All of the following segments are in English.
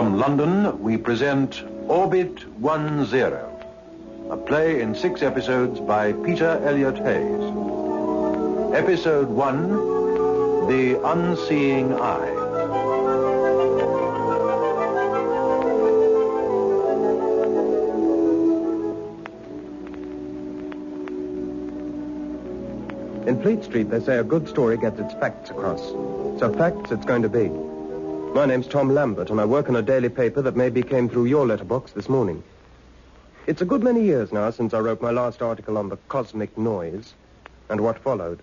From London, we present Orbit 10, a play in 6 episodes by Peter Elliot Hayes. Episode 1, The Unseeing Eye. In Fleet Street, they say a good story gets its facts across. So facts it's going to be. My name's Tom Lambert, and I work in a daily paper that maybe came through your letterbox this morning. It's a good many years now since I wrote my last article on the cosmic noise and what followed.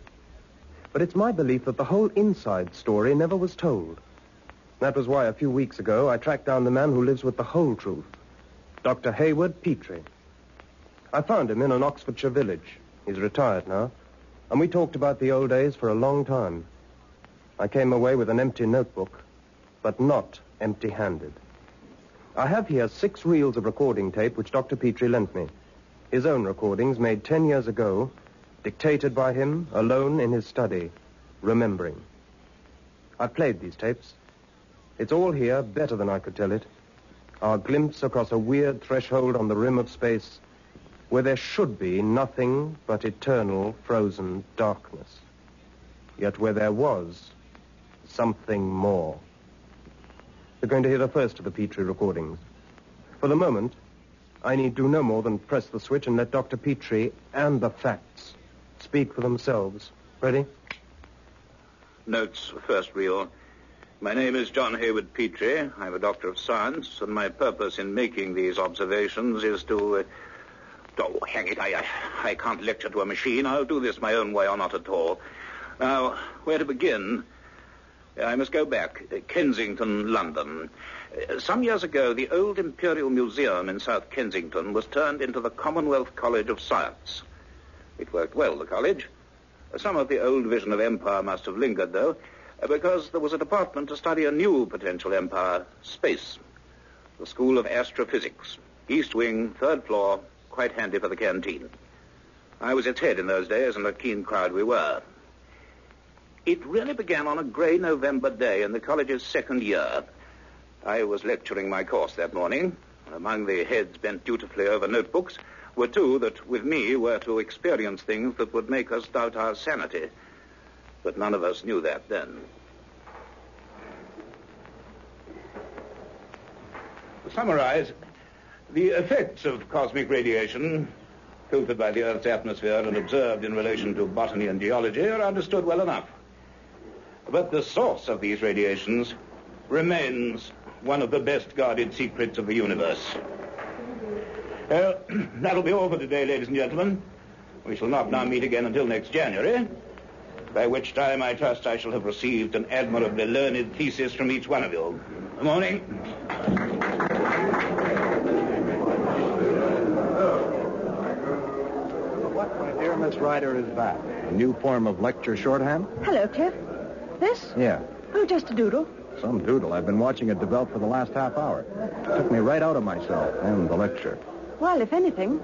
But it's my belief that the whole inside story never was told. That was why a few weeks ago I tracked down the man who lives with the whole truth, Dr. Hayward Petrie. I found him in an Oxfordshire village. He's retired now, and we talked about the old days for a long time. I came away with an empty notebook, but not empty-handed. I have here 6 reels of recording tape which Dr. Petrie lent me. His own recordings made 10 years ago, dictated by him, alone in his study, remembering. I played these tapes. It's all here, better than I could tell it. Our glimpse across a weird threshold on the rim of space where there should be nothing but eternal frozen darkness. Yet where there was something more. You're going to hear the first of the Petrie recordings. For the moment, I need do no more than press the switch and let Dr. Petrie and the facts speak for themselves. Ready? Notes, first reel. My name is John Hayward Petrie. I'm a doctor of science, and my purpose in making these observations is to... Oh, hang it, I can't lecture to a machine. I'll do this my own way or not at all. Now, where to begin? I must go back. Kensington, London. Some years ago, the old Imperial Museum in South Kensington was turned into the Commonwealth College of Science. It worked well, the college. Some of the old vision of empire must have lingered, though, because there was a department to study a new potential empire, space. The School of Astrophysics. East wing, 3rd floor, quite handy for the canteen. I was its head in those days, and a keen crowd we were. It really began on a grey November day in the college's 2nd year. I was lecturing my course that morning. Among the heads bent dutifully over notebooks were 2 that, with me, were to experience things that would make us doubt our sanity. But none of us knew that then. To summarize, the effects of cosmic radiation, filtered by the Earth's atmosphere and observed in relation to botany and geology, are understood well enough. But the source of these radiations remains one of the best-guarded secrets of the universe. That'll be all for today, ladies and gentlemen. We shall not now meet again until next January, by which time I trust I shall have received an admirably learned thesis from each one of you. Good morning. What, my dear Miss Ryder, is that? A new form of lecture shorthand? Hello, Cliff. This? Yeah. Oh, just a doodle. Some doodle. I've been watching it develop for the last half hour. Took me right out of myself and the lecture. Well, if anything,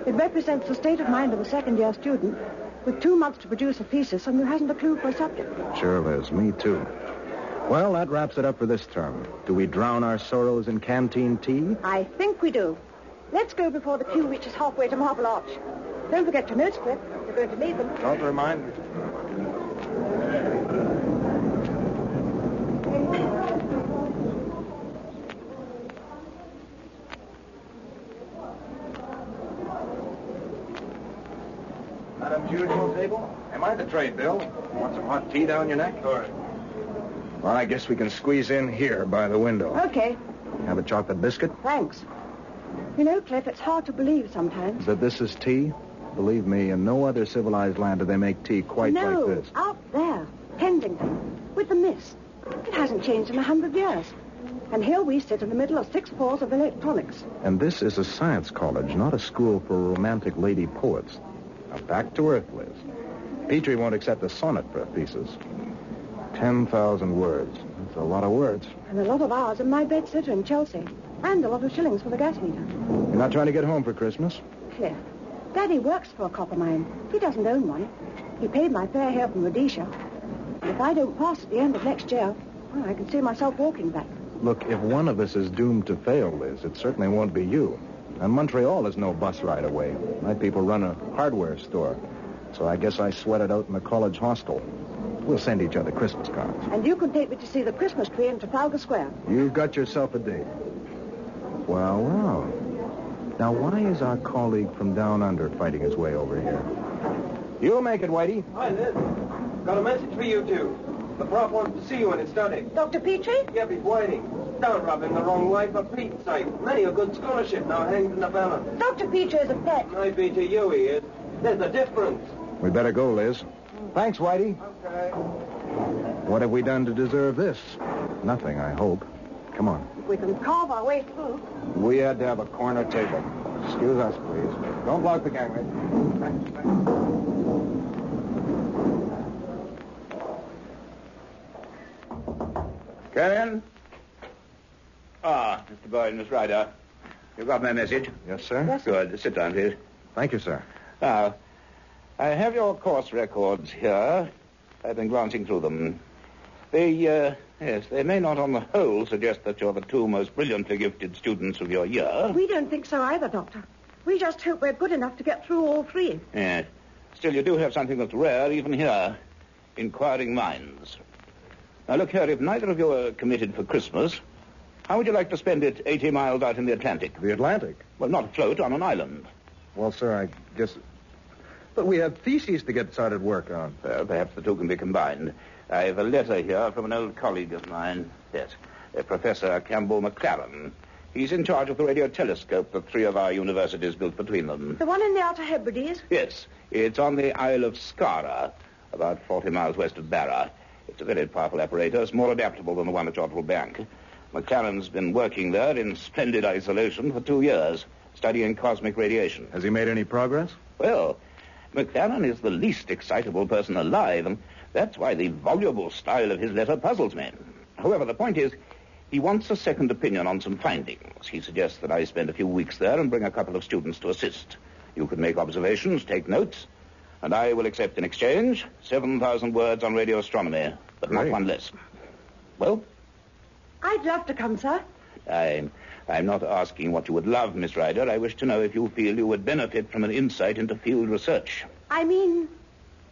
it represents the state of mind of a second-year student with 2 months to produce a thesis and who hasn't a clue for a subject. Sure, Liz. Me, too. Well, that wraps it up for this term. Do we drown our sorrows in canteen tea? I think we do. Let's go before the queue reaches halfway to Marble Arch. Don't forget your notes, Cliff. You're going to need them. Don't remind me. Madam's usual table? Am I the trade, Bill? Want some hot tea down your neck? Sure. Well, I guess we can squeeze in here by the window. Okay. Have a chocolate biscuit? Thanks. You know, Cliff, it's hard to believe sometimes. That this is tea? Believe me, in no other civilized land do they make tea quite like this. No, out there, Kensington, with the mist. It hasn't changed in 100 years. And here we sit in the middle of 6 floors of electronics. And this is a science college, not a school for romantic lady poets. Now, back to earth, Liz. Petrie won't accept a sonnet for a thesis. 10,000 words. That's a lot of words. And a lot of hours in my bedsitter in Chelsea. And a lot of shillings for the gas meter. You're not trying to get home for Christmas? Cliff, Daddy works for a copper mine. He doesn't own one. He paid my fare here from Rhodesia. And if I don't pass at the end of next year, well, I can see myself walking back. Look, if one of us is doomed to fail, Liz, it certainly won't be you. And Montreal is no bus ride away. My people run a hardware store. So I guess I sweat it out in the college hostel. We'll send each other Christmas cards. And you can take me to see the Christmas tree in Trafalgar Square. You've got yourself a date. Well, well. Now, why is our colleague from down under fighting his way over here? You'll make it, Whitey. Hi, Liz. Got a message for you two. The prof wants to see you in his study. Dr. Petrie? Yep, he's whining. Don't rub him the wrong way for Pete's sake. Many a good scholarship now hangs in the balance. Dr. Petrie is a pet. Might be to you, he is. There's a difference. We better go, Liz. Thanks, Whitey. Okay. What have we done to deserve this? Nothing, I hope. Come on. If we can carve our way through. We had to have a corner table. Excuse us, please. Don't block the gangway. Come in. Ah, Mr. Boyd, Miss Ryder. You got my message? Yes, sir? Yes. Good. Sit down, please. Thank you, sir. Now, I have your course records here. I've been glancing through them. They may not on the whole suggest that you're the two most brilliantly gifted students of your year. We don't think so either, Doctor. We just hope we're good enough to get through all three. Yes. Still, you do have something that's rare even here. Inquiring minds. Now, look here, if neither of you are committed for Christmas, how would you like to spend it 80 miles out in the Atlantic? The Atlantic? Well, not afloat, on an island. Well, sir, I guess... But we have theses to get started work on. Well, perhaps the two can be combined. I have a letter here from an old colleague of mine. Yes, Professor Campbell McLaren. He's in charge of the radio telescope that three of our universities built between them. The one in the Outer Hebrides? Yes, it's on the Isle of Skara, about 40 miles west of Barra. It's a very powerful apparatus, more adaptable than the one at Jodrell Bank. McLaren's been working there in splendid isolation for 2 years, studying cosmic radiation. Has he made any progress? Well, McLaren is the least excitable person alive, and that's why the voluble style of his letter puzzles me. However, the point is, he wants a second opinion on some findings. He suggests that I spend a few weeks there and bring a couple of students to assist. You can make observations, take notes, and I will accept in exchange 7,000 words on radio astronomy, but not Great. one less. Well? I'd love to come, sir. I'm not asking what you would love, Miss Ryder. I wish to know if you feel you would benefit from an insight into field research. I mean,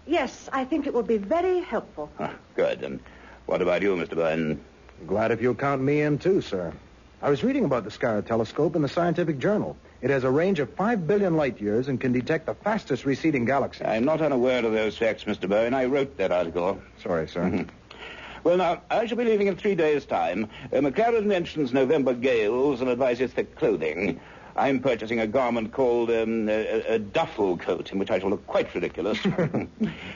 yes, I think it would be very helpful. Good. And what about you, Mr. Byrne? Glad if you'll count me in, too, sir. I was reading about the Skara telescope in the Scientific Journal. It has a range of 5 billion light years and can detect the fastest receding galaxies. I'm not unaware of those facts, Mr. Byrne. I wrote that article. Sorry, sir. Well, now, I shall be leaving in 3 days' time. McLaren mentions November gales and advises thick clothing. I'm purchasing a garment called a duffel coat, in which I shall look quite ridiculous.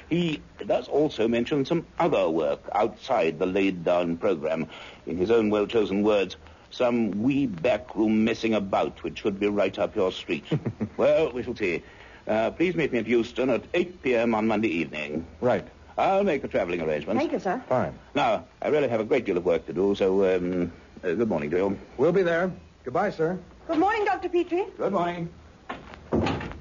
He does also mention some other work outside the laid-down program. In his own well-chosen words, some wee backroom messing about, which should be right up your street. Well, we shall see. Please meet me at Euston at 8 p.m. on Monday evening. Right. I'll make the traveling arrangements. Thank you, sir. Fine. Now, I really have a great deal of work to do, so good morning to you. We'll be there. Goodbye, sir. Good morning, Dr. Petrie. Good morning. Well,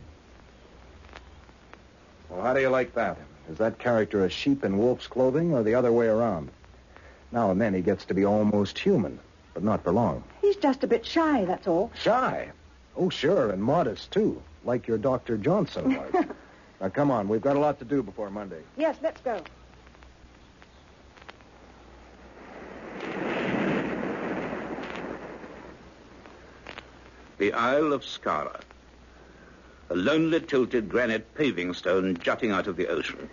how do you like that? Is that character a sheep in wolf's clothing or the other way around? Now and then he gets to be almost human, but not for long. He's just a bit shy, that's all. Shy? Oh, sure, and modest, too, like your Dr. Johnson was. Now, come on. We've got a lot to do before Monday. Yes, let's go. The Isle of Skara. A lonely tilted granite paving stone jutting out of the ocean.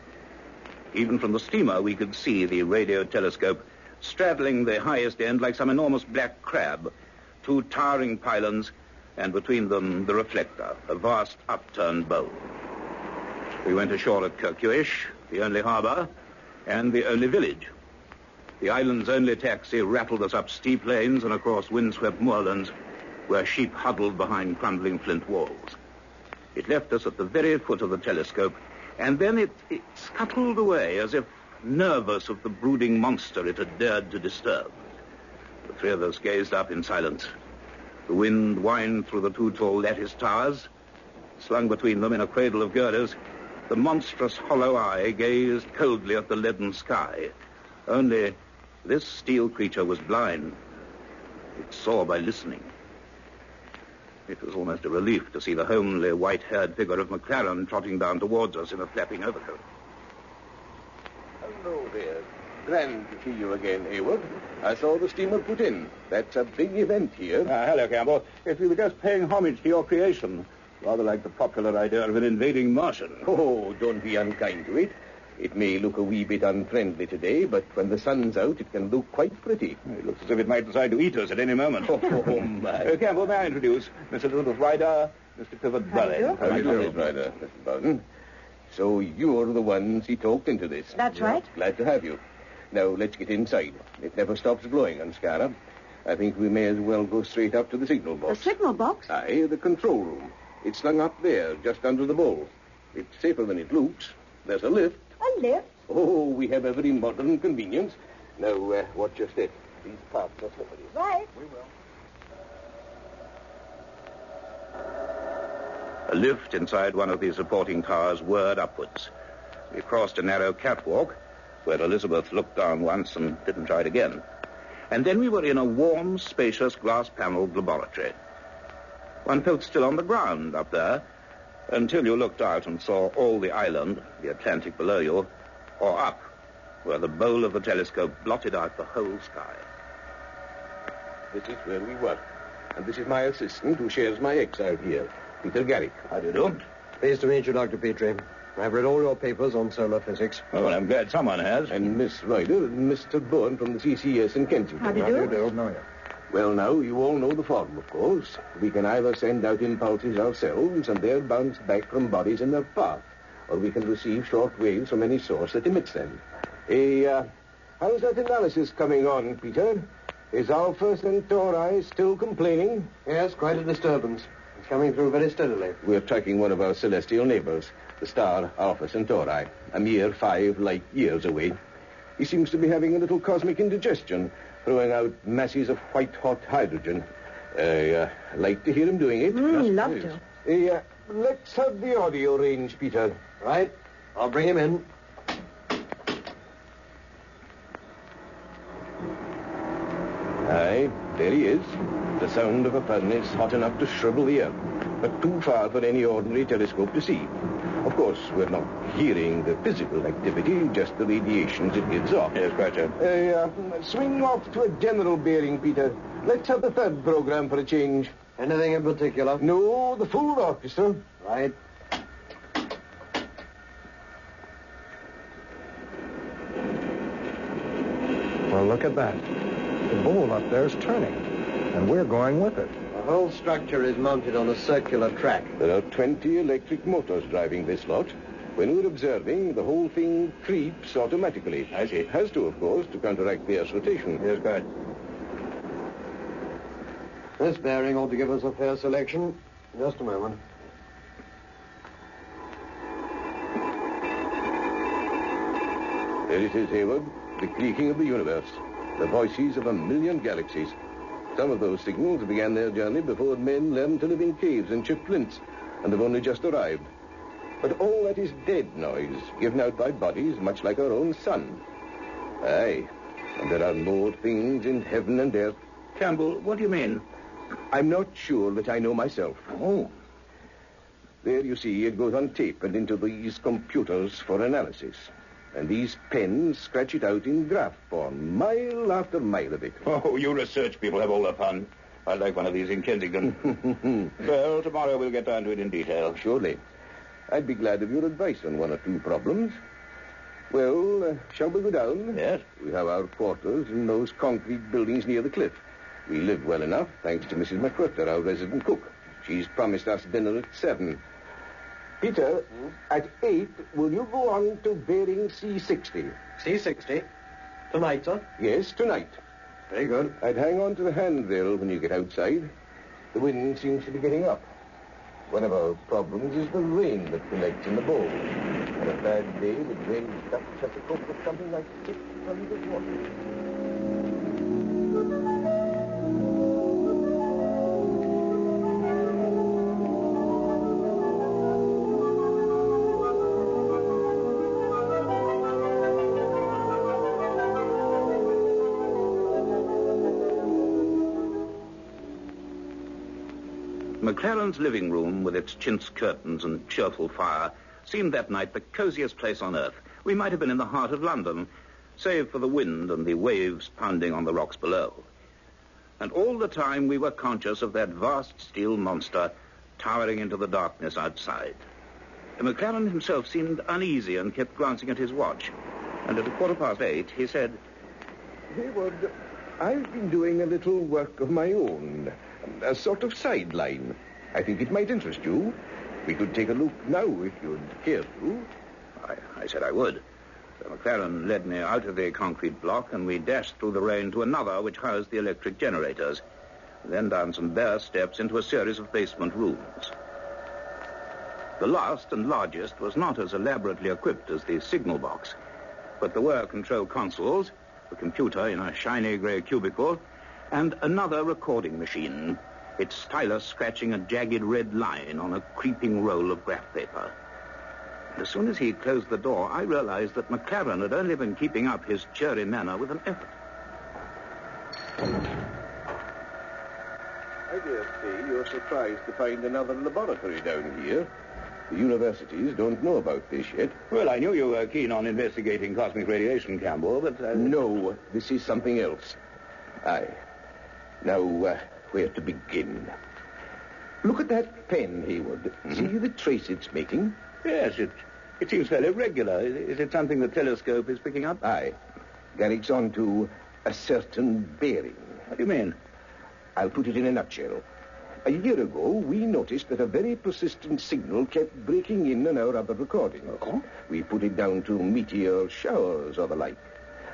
Even from the steamer, we could see the radio telescope straddling the highest end like some enormous black crab. 2 towering pylons, and between them the reflector, a vast upturned bowl. We went ashore at Kirkuish, the only harbor, and the only village. The island's only taxi rattled us up steep lanes and across windswept moorlands where sheep huddled behind crumbling flint walls. It left us at the very foot of the telescope, and then it scuttled away as if nervous of the brooding monster it had dared to disturb. The three of us gazed up in silence. The wind whined through the 2 tall lattice towers. Slung between them in a cradle of girders, the monstrous hollow eye gazed coldly at the leaden sky. Only this steel creature was blind. It saw by listening. It was almost a relief to see the homely, white-haired figure of McLaren trotting down towards us in a flapping overcoat. Hello there. Grand to see you again, Hayward. I saw the steamer put in. That's a big event here. Hello, Campbell. If we were just paying homage to your creation, rather like the popular idea of an invading Martian. Oh, don't be unkind to it. It may look a wee bit unfriendly today, but when the sun's out, it can look quite pretty. It looks as if it might decide to eat us at any moment. Oh, my. Campbell, may I introduce Mr. Elizabeth Ryder, Mr. Pivot Burley. How do you do, Ryder, Mr. Bowden? So you're the ones he talked into this. That's right. Glad to have you. Now, let's get inside. It never stops blowing on Skara. I think we may as well go straight up to the signal box. The signal box? Aye, the control room. It's slung up there, just under the bowl. It's safer than it looks. There's a lift. A lift? Oh, we have every modern convenience. Now, watch your step. These parts are slippery. Right. We will. A lift inside one of these supporting towers whirred upwards. We crossed a narrow catwalk, where Elizabeth looked down once and didn't try it again. And then we were in a warm, spacious, glass-paneled laboratory. One felt still on the ground up there, until you looked out and saw all the island, the Atlantic below you, or up, where the bowl of the telescope blotted out the whole sky. This is where we work. And this is my assistant who shares my exile here, Peter Garrick. How do you do? Pleased to meet you, Dr. Petrie. I've read all your papers on solar physics. Oh, well, I'm glad someone has. And Miss Ryder and Mr. Bourne from the CCS in Kensington. How do you do? Know you. Well, now, you all know the form, of course. We can either send out impulses ourselves, and they're bounced back from bodies in their path, or we can receive short waves from any source that emits them. How's that analysis coming on, Peter? Is Alpha Centauri still complaining? Yes, quite a disturbance. It's coming through very steadily. We're tracking one of our celestial neighbors, the star Alpha Centauri, a mere 5 light years away. He seems to be having a little cosmic indigestion, throwing out masses of white-hot hydrogen. Like to hear him doing it. Love to. Let's have the audio range, Peter. Right. I'll bring him in. Aye, there he is. The sound of a furnace hot enough to shrivel the earth, but too far for any ordinary telescope to see. Of course, we're not hearing the physical activity, just the radiations it gives off. Yes, quite so. Swing off to a general bearing, Peter. Let's have the third program for a change. Anything in particular? No, the full orchestra. Right. Well, look at that. The bowl up there's turning, and we're going with it. The whole structure is mounted on a circular track. There are 20 electric motors driving this lot. When we're observing, the whole thing creeps automatically. I see. It has to, of course, to counteract the Earth's rotation. Yes, quite. This bearing ought to give us a fair selection. Just a moment. There it is, Hayward. The creaking of the universe. The voices of 1,000,000 galaxies. Some of those signals began their journey before men learned to live in caves and chip flints, and have only just arrived. But all that is dead noise, given out by bodies much like our own sun. Aye, and there are more things in heaven and earth. Campbell, what do you mean? I'm not sure that I know myself. Oh. There, you see, it goes on tape and into these computers for analysis. And these pens scratch it out in graph form, mile after mile of it. Oh, you research people have all the fun. I'd like one of these in Kensington. Well, tomorrow we'll get down to it in detail. Surely. I'd be glad of your advice on one or two problems. Well, shall we go down? Yes. We have our quarters in those concrete buildings near the cliff. We live well enough, thanks to Mrs. McWhirter, our resident cook. She's promised us dinner at 7. Peter, at 8, will you go on to bearing C60? C60. Tonight, sir? Yes, tonight. Very good. I'd hang on to the handrail when you get outside. The wind seems to be getting up. One of our problems is the rain that collects in the bowl. On a bad day, the drain ducts have to cope with something like 600 waters. McLaren's living room, with its chintz curtains and cheerful fire, seemed that night the coziest place on earth. We might have been in the heart of London, save for the wind and the waves pounding on the rocks below. And all the time we were conscious of that vast steel monster towering into the darkness outside. McLaren himself seemed uneasy and kept glancing at his watch. And at 8:15, he said, Hayward, I've been doing a little work of my own, a sort of sideline. I think it might interest you. We could take a look now if you'd care to. I said I would. So McLaren led me out of the concrete block, and we dashed through the rain to another which housed the electric generators, then down some bare steps into a series of basement rooms. The last and largest was not as elaborately equipped as the signal box, but there were control consoles, a computer in a shiny grey cubicle, and another recording machine, its stylus scratching a jagged red line on a creeping roll of graph paper. And as soon as he closed the door, I realized that McLaren had only been keeping up his cheery manner with an effort. I dare say you're surprised to find another laboratory down here. The universities don't know about this yet. Well, I knew you were keen on investigating cosmic radiation, Campbell, but... No, this is something else. Aye. Now, where to begin? Look at that pen, Hayward. Mm-hmm. See the trace it's making? Yes, it seems fairly regular. Is it something the telescope is picking up? Aye. Garrick's on to a certain bearing. What do you mean? I'll put it in a nutshell. A year ago, we noticed that a very persistent signal kept breaking in on our other recordings. Oh? We put it down to meteor showers or the like.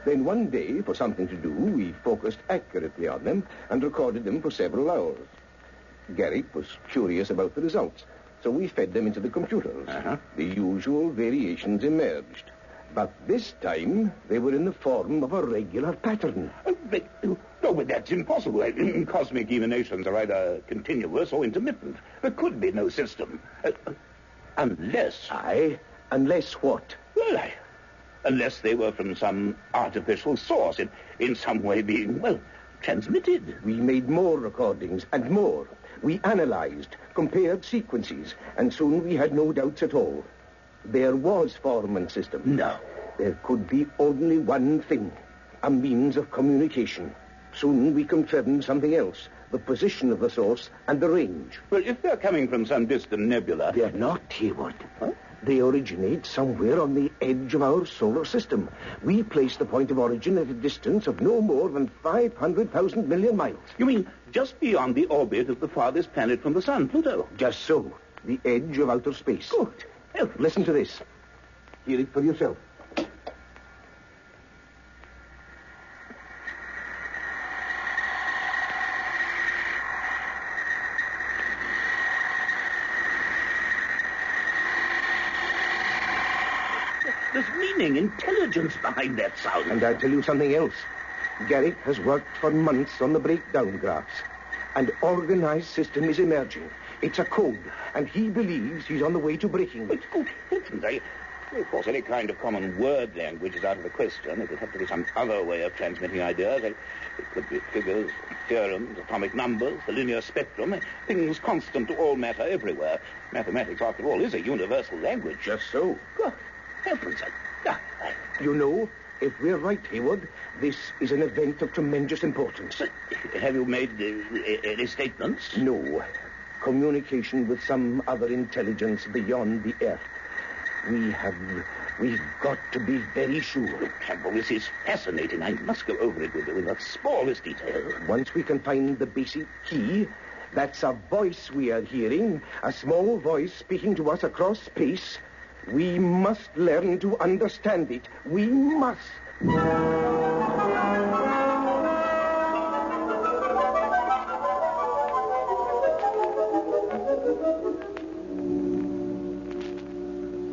Then one day, for something to do, we focused accurately on them and recorded them for several hours. Garrick was curious about the results, so we fed them into the computers. Uh-huh. The usual variations emerged. But this time, they were in the form of a regular pattern. But that's impossible. Cosmic emanations are either continuous or intermittent. There could be no system. Unless... Aye, unless what? Well, unless they were from some artificial source, in some way being, transmitted. We made more recordings and more. We analyzed, compared sequences, and soon we had no doubts at all. There was form and system. No. There could be only one thing, a means of communication. Soon we confirmed something else, the position of the source and the range. Well, if they're coming from some distant nebula... They're not, Hayward. Huh? They originate somewhere on the edge of our solar system. We place the point of origin at a distance of no more than 500,000 million miles. You mean just beyond the orbit of the farthest planet from the sun, Pluto? Just so. The edge of outer space. Good. Well, listen to this. Hear it for yourself. There's meaning, intelligence behind that sound. And I'll tell you something else. Garrick has worked for months on the breakdown graphs. An organized system is emerging. It's a code, and he believes he's on the way to breaking it. Good heavens, of course, any kind of common word language is out of the question. It would have to be some other way of transmitting ideas. It could be figures, theorems, atomic numbers, the linear spectrum, things constant to all matter everywhere. Mathematics, after all, is a universal language. Just so. Good heavens, You know, if we're right, Hayward, this is an event of tremendous importance. Have you made any statements? No. Communication with some other intelligence beyond the Earth. We've got to be very sure. Campbell, this is fascinating. I must go over it with the smallest detail. Once we can find the basic key, that's a voice we are hearing, a small voice speaking to us across space. We must learn to understand it. We must.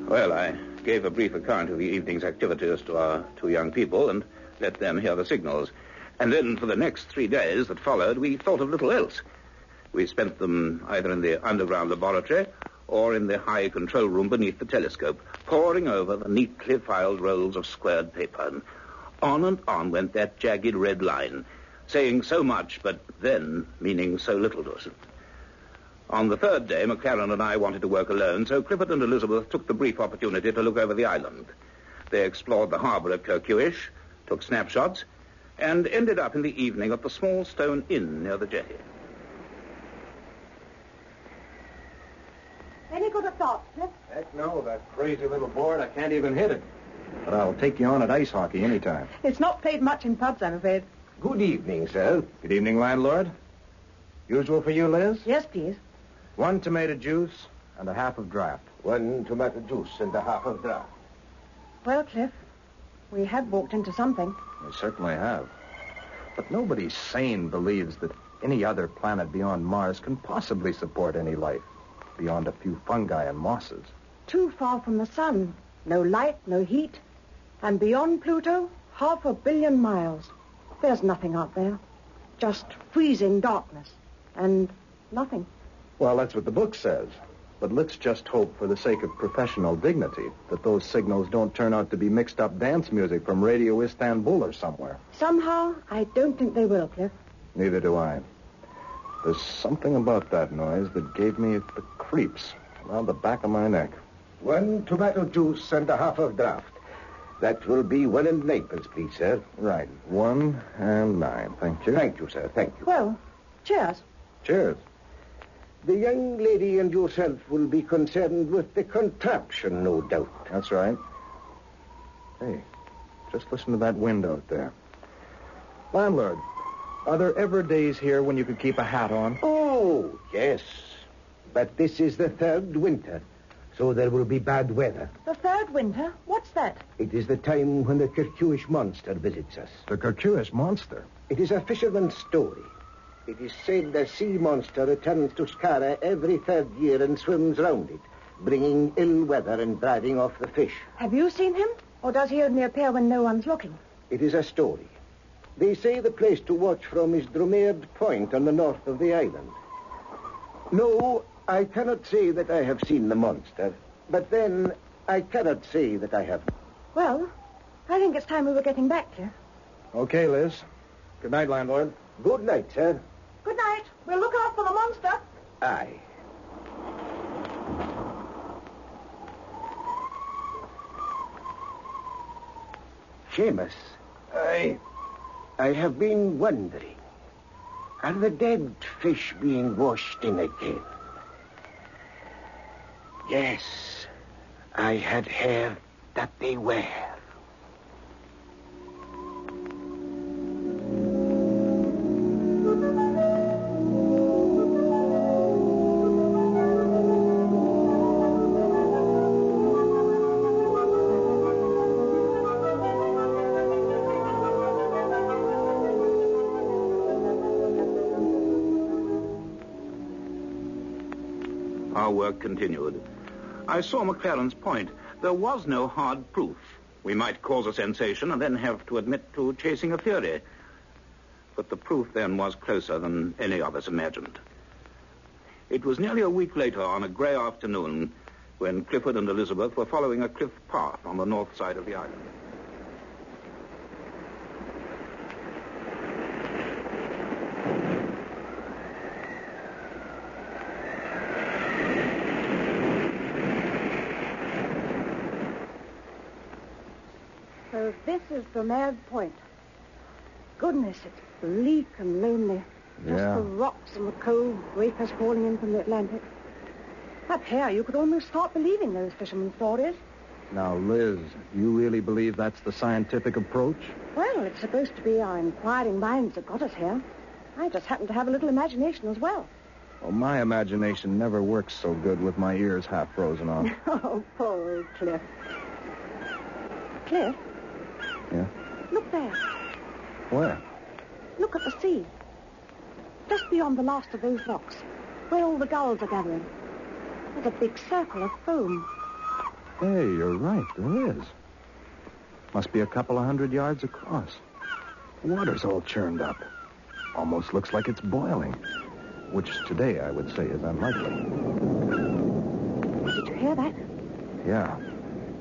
Well, I gave a brief account of the evening's activities to our two young people and let them hear the signals. And then for the next 3 days that followed, we thought of little else. We spent them either in the underground laboratory or in the high control room beneath the telescope, poring over the neatly filed rolls of squared paper. And on went that jagged red line, saying so much, but then meaning so little to us. On the third day, McLaren and I wanted to work alone, so Clifford and Elizabeth took the brief opportunity to look over the island. They explored the harbor at Kirkuish, took snapshots, and ended up in the evening at the small stone inn near the jetty. Any good at darts, Cliff? Heck no, that crazy little board, I can't even hit it. But I'll take you on at ice hockey anytime. It's not played much in pubs, I'm afraid. Good evening, sir. Good evening, landlord. Usual for you, Liz? Yes, please. 1 tomato juice and a half of draft. 1 tomato juice and a half of draft. Well, Cliff, we have walked into something. We certainly have. But nobody sane believes that any other planet beyond Mars can possibly support any life beyond a few fungi and mosses. Too far from the sun. No light, no heat. And beyond Pluto, 500 million miles. There's nothing out there. Just freezing darkness. And nothing. Well, that's what the book says. But let's just hope, for the sake of professional dignity, that those signals don't turn out to be mixed-up dance music from Radio Istanbul or somewhere. Somehow, I don't think they will, Cliff. Neither do I. There's something about that noise that gave me the creeps around the back of my neck. 1 tomato juice and a half of draft. That will be 1 and 9pence, please, sir. Right. 1 and 9. Thank you. Thank you, sir. Thank you. Well, cheers. Cheers. The young lady and yourself will be concerned with the contraption, no doubt. That's right. Hey, just listen to that wind out there. Landlord, are there ever days here when you could keep a hat on? Oh, yes. But this is the 3rd winter, so there will be bad weather. The 3rd winter? What's that? It is the time when the Kirkuish monster visits us. The Kirkuish monster? It is a fisherman's story. It is said the sea monster returns to Skara every 3rd year and swims round it, bringing ill weather and driving off the fish. Have you seen him? Or does he only appear when no one's looking? It is a story. They say the place to watch from is Dromerd Point on the north of the island. No, I cannot say that I have seen the monster, but then I cannot say that I haven't. Well, I think it's time we were getting back, Cliff. Okay, Liz. Good night, landlord. Good night, sir. Good night. We'll look out for the monster. Aye. Seamus. Aye. I have been wondering, are the dead fish being washed in again? Yes, I had heard that they were. Our work continued. I saw McLaren's point. There was no hard proof. We might cause a sensation and then have to admit to chasing a theory. But the proof then was closer than any of us imagined. It was nearly a week later, on a grey afternoon, when Clifford and Elizabeth were following a cliff path on the north side of the island. So this is Dromerd Point. Goodness, it's bleak and lonely. Just Yeah. the rocks and the cold breakers falling in from the Atlantic. Up here, you could almost start believing those fishermen's stories. Now, Liz, you really believe that's the scientific approach? Well, it's supposed to be our inquiring minds that got us here. I just happen to have a little imagination as well. Well, my imagination never works so good with my ears half frozen off. Oh, poor old Cliff. Cliff, Yeah? look there. Where? Look at the sea. Just beyond the last of those rocks, where all the gulls are gathering. There's a big circle of foam. Hey, you're right. There is. Must be a couple of 100 yards across. The water's all churned up. Almost looks like it's boiling. Which today I would say is unlikely. Did you hear that? Yeah.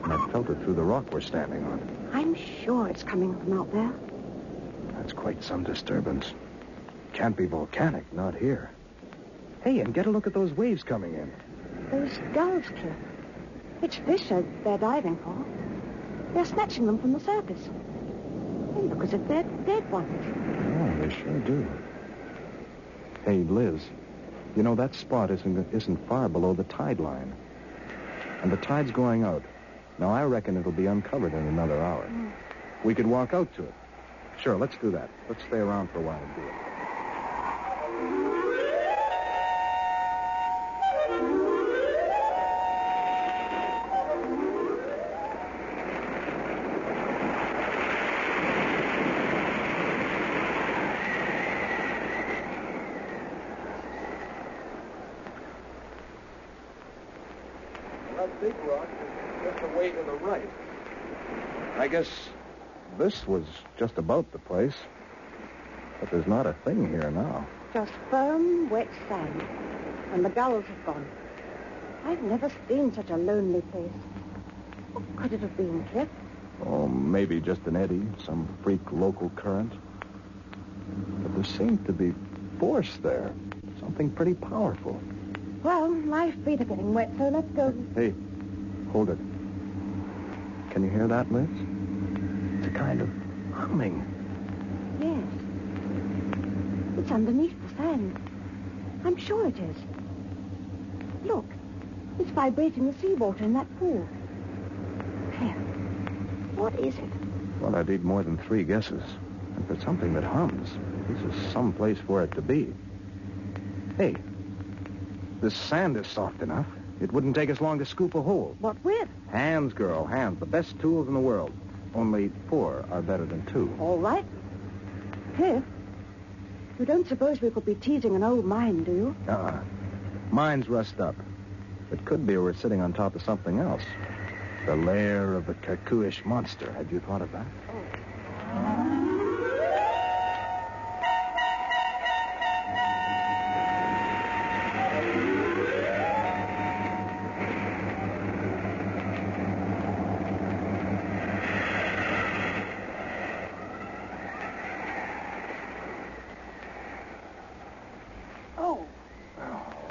And I felt it through the rock we're standing on. I'm sure it's coming from out there. That's quite some disturbance. Can't be volcanic, not here. Hey, and get a look at those waves coming in. Those gulls, Cliff. It's fish they're diving for. They're snatching them from the surface. They look as if they're dead ones. Oh, they sure do. Hey, Liz, you know, that spot isn't far below the tide line. And the tide's going out. Now, I reckon it'll be uncovered in another hour. We could walk out to it. Sure, let's do that. Let's stay around for a while and do it. That big rock is just away to the right. I guess this was just about the place. But there's not a thing here now. Just firm, wet sand. And the gulls have gone. I've never seen such a lonely place. What could it have been, Cliff? Oh, maybe just an eddy, some freak local current. But there seemed to be force there. Something pretty powerful. Well, my feet are getting wet, so let's go. Hey, hold it. Can you hear that, Liz? It's a kind of humming. Yes. It's underneath the sand. I'm sure it is. Look, it's vibrating the seawater in that pool. Cliff, what is it? Well, I'd need more than 3 guesses. And for something that hums, this is some place for it to be. Hey, this sand is soft enough. It wouldn't take us long to scoop a hole. What with? Hands, girl, hands. The best tools in the world. Only 4 are better than 2. All right. Cliff, you don't suppose we could be teasing an old mine, do you? Mine's rust up. It could be we're sitting on top of something else. The lair of the Kikuish monster. Had you thought of that?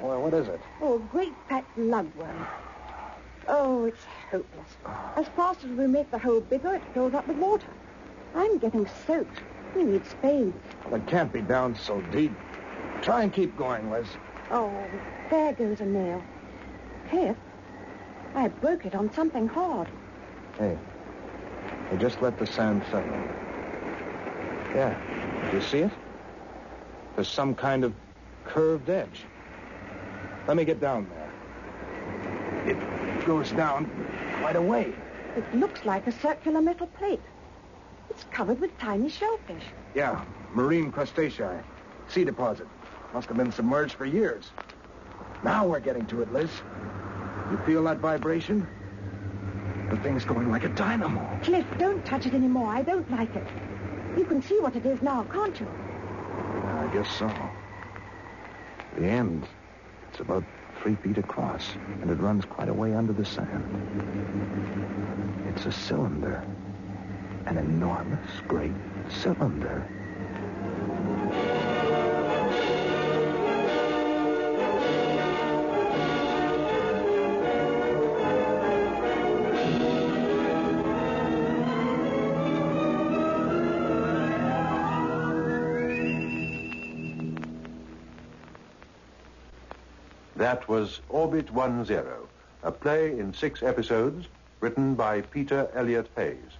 Well, what is it? Oh, a great fat lugworm. Oh, it's hopeless. As fast as we make the hole bigger, it fills up with water. I'm getting soaked. We need spades. Well, it can't be down so deep. Try and keep going, Liz. Oh, there goes a nail. Cliff, I broke it on something hard. Hey, just let the sand settle. Yeah, do you see it? There's some kind of curved edge. Let me get down there. It goes down quite a way. It looks like a circular metal plate. It's covered with tiny shellfish. Yeah, marine crustacea. Sea deposit. Must have been submerged for years. Now we're getting to it, Liz. You feel that vibration? The thing's going like a dynamo. Cliff, don't touch it anymore. I don't like it. You can see what it is now, can't you? I guess so. The end, it's about 3 feet across, and it runs quite a way under the sand. It's a cylinder. An enormous, great cylinder. That was Orbit 10, a play in 6 episodes written by Peter Elliot Hayes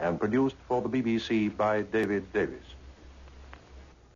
and produced for the BBC by David Duse.